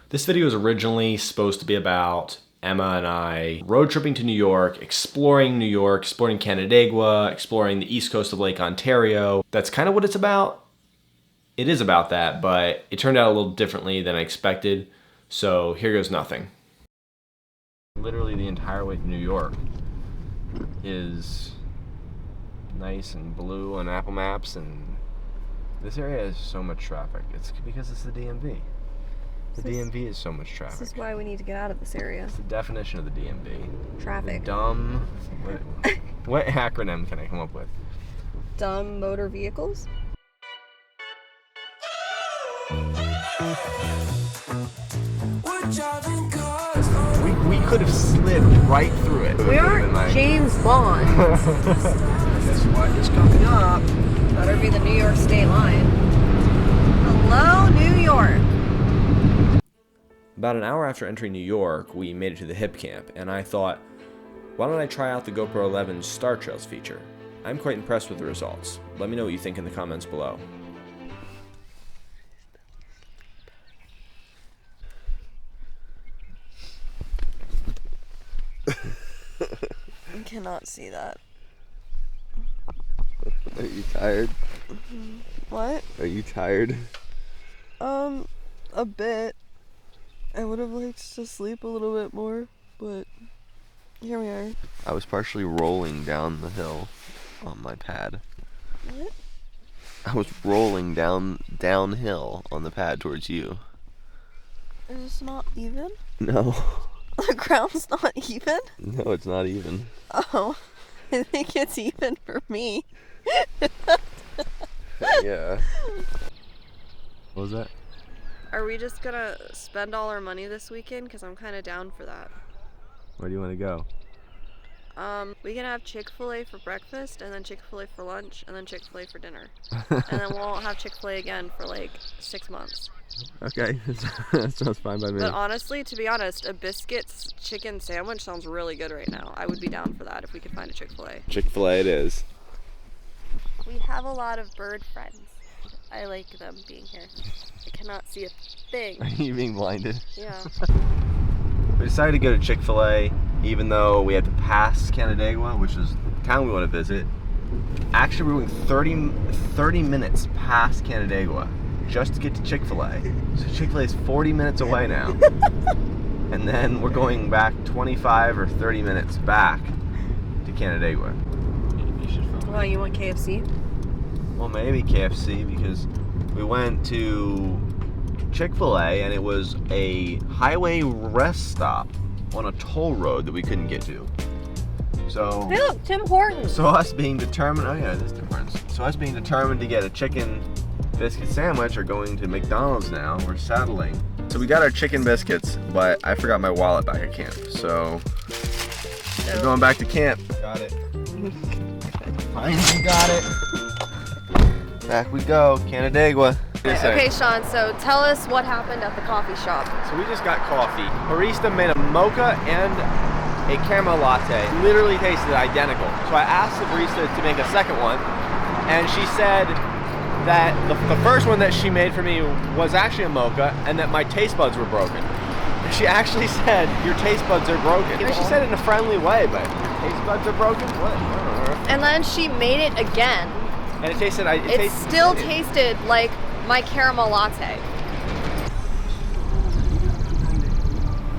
This video is originally supposed to be about Emma and I road tripping to New York, exploring Canandaigua, exploring the east coast of Lake Ontario. That's kind of what it's about. It is about that, but it turned out a little differently than I expected. So here goes nothing. Literally the entire way to New York is nice and blue on Apple Maps, and this area has so much traffic. It's because it's the DMV. The DMV is so much traffic. This is why we need to get out of this area. It's the definition of the DMV. Traffic. What acronym can I come up with? Dumb motor vehicles? We could have slid right through it. We aren't James Bond. Guess what is coming up? Better be the New York state line. Hello, New York. About an hour after entering New York, we made it to the hip camp, and I thought, why don't I try out the GoPro 11's Star Trails feature? I'm quite impressed with the results. Let me know what you think in the comments below. I cannot see that. Are you tired? What? Are you tired? A bit. I would have liked to sleep a little bit more, but here we are. I was partially rolling down the hill on my pad. What? I was rolling downhill on the pad towards you. Is this not even? No. The ground's not even? No, it's not even. Oh, I think it's even for me. Yeah. What was that? Are we just gonna spend all our money this weekend? Because I'm kind of down for that. Where do you want to go? We can have Chick-fil-A for breakfast, and then Chick-fil-A for lunch, and then Chick-fil-A for dinner. And then we won't have Chick-fil-A again for like 6 months. Okay, that sounds fine by me. But honestly, to be honest, a biscuits chicken sandwich sounds really good right now. I would be down for that if we could find a Chick-fil-A. Chick-fil-A it is. We have a lot of bird friends. I like them being here. I cannot see a thing. Are you being blinded? Yeah. We decided to go to Chick-fil-A, even though we had to pass Canandaigua, which is the town we want to visit. Actually, we're going 30 minutes past Canandaigua just to get to Chick-fil-A. So Chick-fil-A is 40 minutes away now. And then we're going back 25 or 30 minutes back to Canandaigua. You should film. Well, you want KFC? Well, maybe KFC, because we went to Chick-fil-A and it was a highway rest stop on a toll road that we couldn't get to. So Hey, look, Tim Hortons. So us being determined, oh yeah, this is Tim Hortons. So us being determined to get a chicken biscuit sandwich or going to McDonald's now, we're settling. So we got our chicken biscuits, but I forgot my wallet back at camp. So we're going back to camp. Got it. Finally got it. Back we go, Canandaigua. Okay, Sean, so tell us what happened at the coffee shop. So we just got coffee. Barista made a mocha and a caramel latte. Literally tasted identical. So I asked the barista to make a second one, and she said that the first one that she made for me was actually a mocha, and that my taste buds were broken. And she actually said, your taste buds are broken. And she said it in a friendly way, but your taste buds are broken? What? And then she made it again. And it tasted... It still tasted like my caramel latte.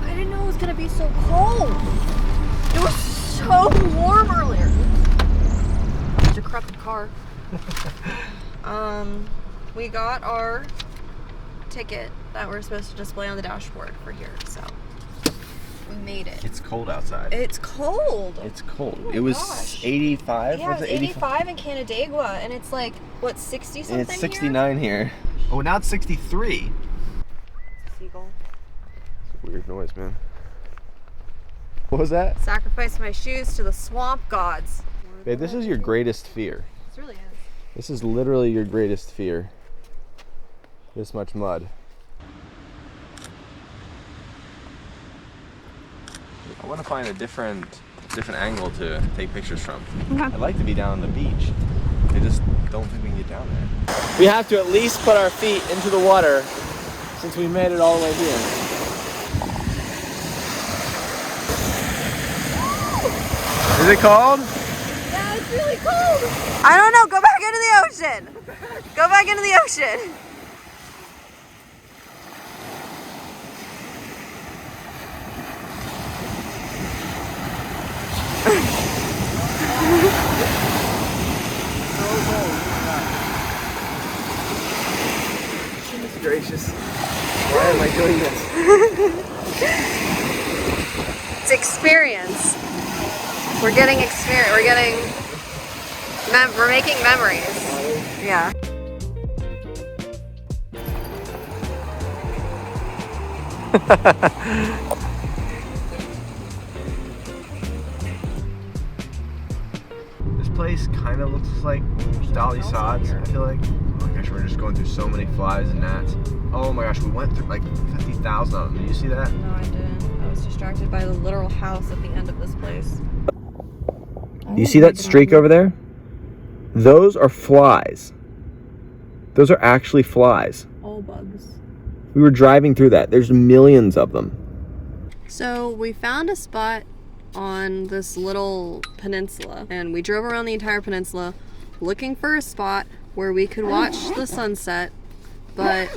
I didn't know it was gonna be so cold. It was so warm earlier. Decrepit car. We got our ticket that we're supposed to display on the dashboard for here, so we made it. It's cold outside. It's cold. It's cold. Oh it was gosh. 85? Yeah, it was 85 in Canandaigua, and it's like, what, 60 something? And it's 69 here. Oh, now it's 63. Seagull. Weird noise, man. What was that? Sacrifice my shoes to the swamp gods. Babe, this is your greatest fear. This really is. This is literally your greatest fear. This much mud. I want to find a different angle to take pictures from. Okay. I'd like to be down on the beach. I just don't think we can get down there. We have to at least put our feet into the water since we made it all the way here. Is it cold? Yeah, it's really cold. I don't know. Go back into the ocean. Go back into the ocean. Goodness gracious. Why am I doing this? It's experience. We're getting experience. We're making memories. Yeah. This place kind of looks like Dolly Sods, I feel like. Oh my gosh, we're just going through so many flies and gnats. Oh my gosh, we went through like 50,000 of them. Did you see that? No, I didn't. I was distracted by the literal house at the end of this place. You see that streak over there? Those are flies. Those are actually flies. All bugs. We were driving through that. There's millions of them. So we found a spot on this little peninsula, and we drove around the entire peninsula looking for a spot where we could watch the sunset, but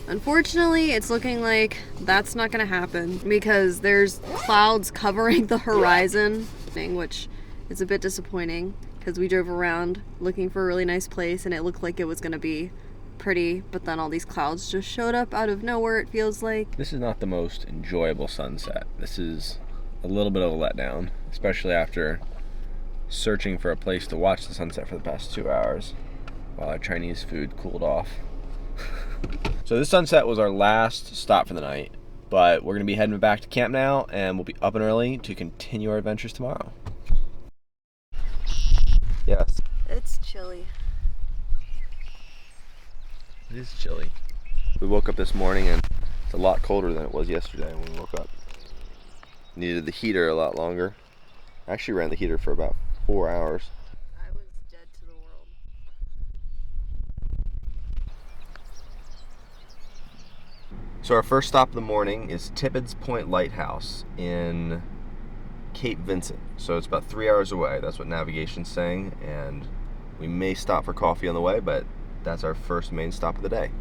unfortunately it's looking like that's not gonna happen because there's clouds covering the horizon, which is a bit disappointing because we drove around looking for a really nice place and it looked like it was gonna be pretty, but then all these clouds just showed up out of nowhere, it feels like. This is not the most enjoyable sunset. This is a little bit of a letdown, especially after searching for a place to watch the sunset for the past 2 hours while our Chinese food cooled off. So this sunset was our last stop for the night, but we're gonna be heading back to camp now and we'll be up and early to continue our adventures tomorrow. Yes. It's chilly. It is chilly. We woke up this morning and it's a lot colder than it was yesterday when we woke up. Needed the heater a lot longer. I actually ran the heater for about 4 hours. I was dead to the world. So our first stop of the morning is Tibbetts Point Lighthouse in Cape Vincent. So it's about 3 hours away. That's what navigation's saying. And we may stop for coffee on the way, but that's our first main stop of the day.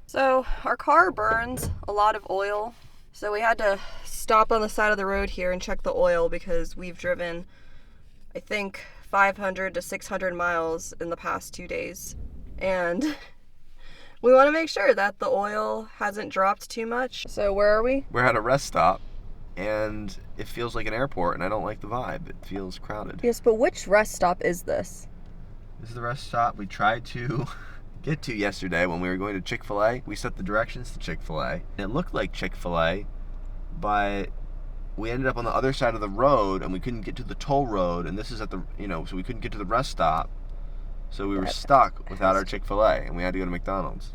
So our car burns a lot of oil, so we had to stop on the side of the road here and check the oil because we've driven, I think, 500 to 600 miles in the past 2 days, and we want to make sure that the oil hasn't dropped too much. So where are we? We're at a rest stop and it feels like an airport and I don't like the vibe. It feels crowded. Yes, but which rest stop is this? This is the rest stop we tried to get to yesterday when we were going to Chick-fil-A. We set the directions to Chick-fil-A. It looked like Chick-fil-A, but we ended up on the other side of the road and we couldn't get to the toll road, and this is at the, so we couldn't get to the rest stop. So we were stuck without our Chick-fil-A and we had to go to McDonald's.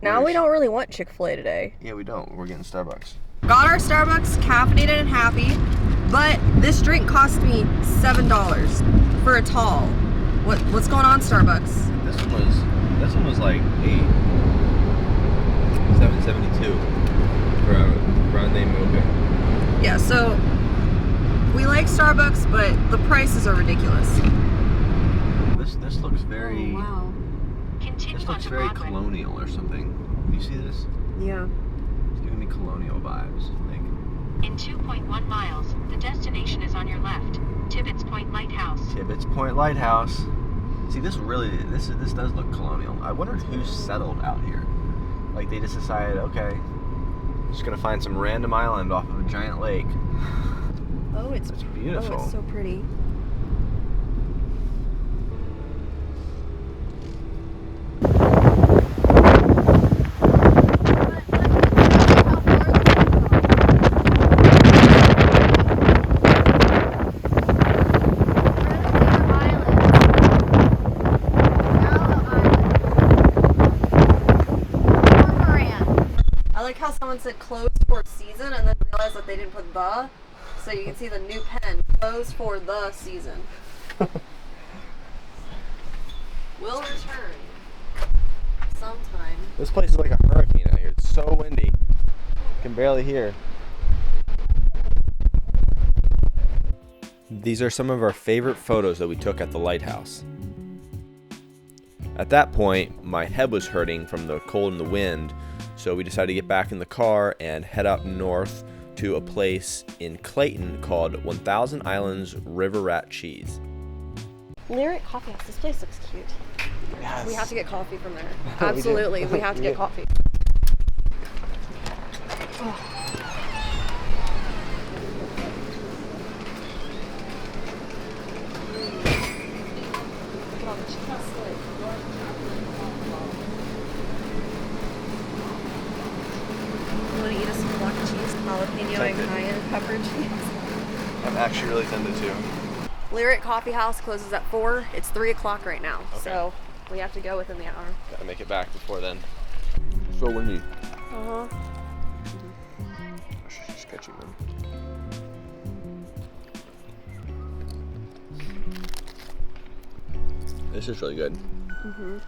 Now we don't really want Chick-fil-A today. Yeah, we don't. We're getting Starbucks. Got our Starbucks, caffeinated and happy, but this drink cost me $7 for a tall. What's going on, Starbucks? This one was like $7.72 for a grande mocha. Yeah, so we like Starbucks, but the prices are ridiculous. This looks very. Oh, wow. This looks very colonial or something. Do you see this? Yeah. It's giving me colonial vibes. Like. In 2.1 miles, the destination is on your left. Tibbetts Point Lighthouse. Tibbetts Point Lighthouse. See, this does look colonial. I wonder who settled out here. Like they just decided, okay, just gonna find some random island off of a giant lake. Oh, it's beautiful. Oh, it's so pretty. How someone said closed for season and then realized that they didn't put the, so you can see the new pen, closed for the season. Will return sometime. This place is like a hurricane out here. It's so windy. Can barely hear. These are some of our favorite photos that we took at the lighthouse. At that point, my head was hurting from the cold and the wind, so we decided to get back in the car and head up north to a place in Clayton called 1000 Islands River Rat Cheese. Lyric Coffee House. This place looks cute. Yes. We have to get coffee from there. We do. Absolutely, we have to get coffee. You want to eat us some block cheese, jalapeno, and cayenne pepper cheese? I'm actually really tempted to. Lyric Coffee House closes at 4. It's 3 o'clock right now, Okay. so we have to go within the hour. Gotta make it back before then. So windy. Uh-huh. I should just catch you then. This is really good. Mm-hmm.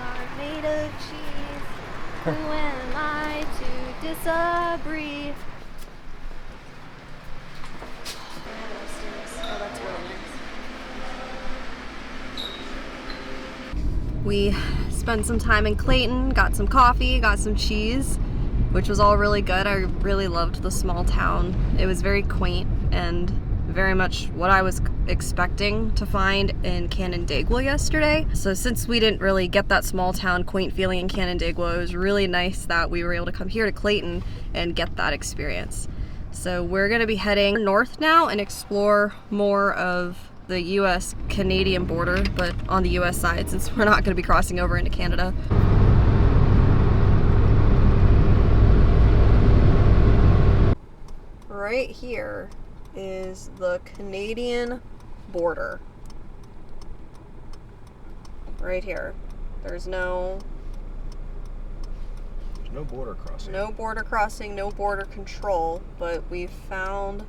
Are made of cheese. Who am I to disagree? Oh, that's really nice. We spent some time in Clayton, got some coffee, got some cheese, which was all really good. I really loved the small town. It was very quaint and very much what I was expecting to find in Canandaigua yesterday. So since we didn't really get that small town quaint feeling in Canandaigua, it was really nice that we were able to come here to Clayton and get that experience. So we're gonna be heading north now and explore more of the US-Canadian border, but on the US side since we're not gonna be crossing over into Canada. Right here is the Canadian border. Right here. There's no border crossing. no border crossing, no border control, but we've found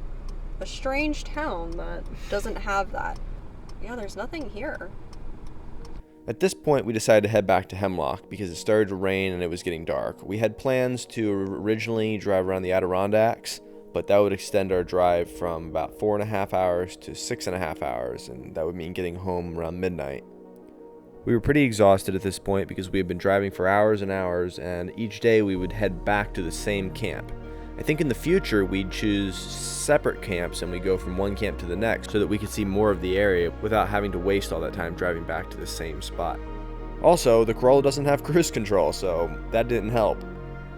a strange town that doesn't have that. Yeah, there's nothing here. At this point, we decided to head back to Hemlock because it started to rain and it was getting dark. We had plans to originally drive around the Adirondacks, but that would extend our drive from about 4.5 hours to 6.5 hours, and that would mean getting home around midnight. We were pretty exhausted at this point because we had been driving for hours and hours, and each day we would head back to the same camp. I think in the future we'd choose separate camps and we go from one camp to the next so that we could see more of the area without having to waste all that time driving back to the same spot. Also, the Corolla doesn't have cruise control, so that didn't help.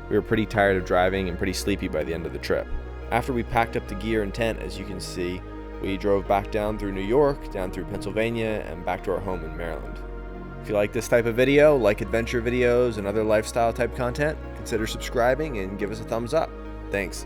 We were pretty tired of driving and pretty sleepy by the end of the trip. After we packed up the gear and tent, as you can see, we drove back down through New York, down through Pennsylvania, and back to our home in Maryland. If you like this type of video, like adventure videos and other lifestyle type content, consider subscribing and give us a thumbs up. Thanks.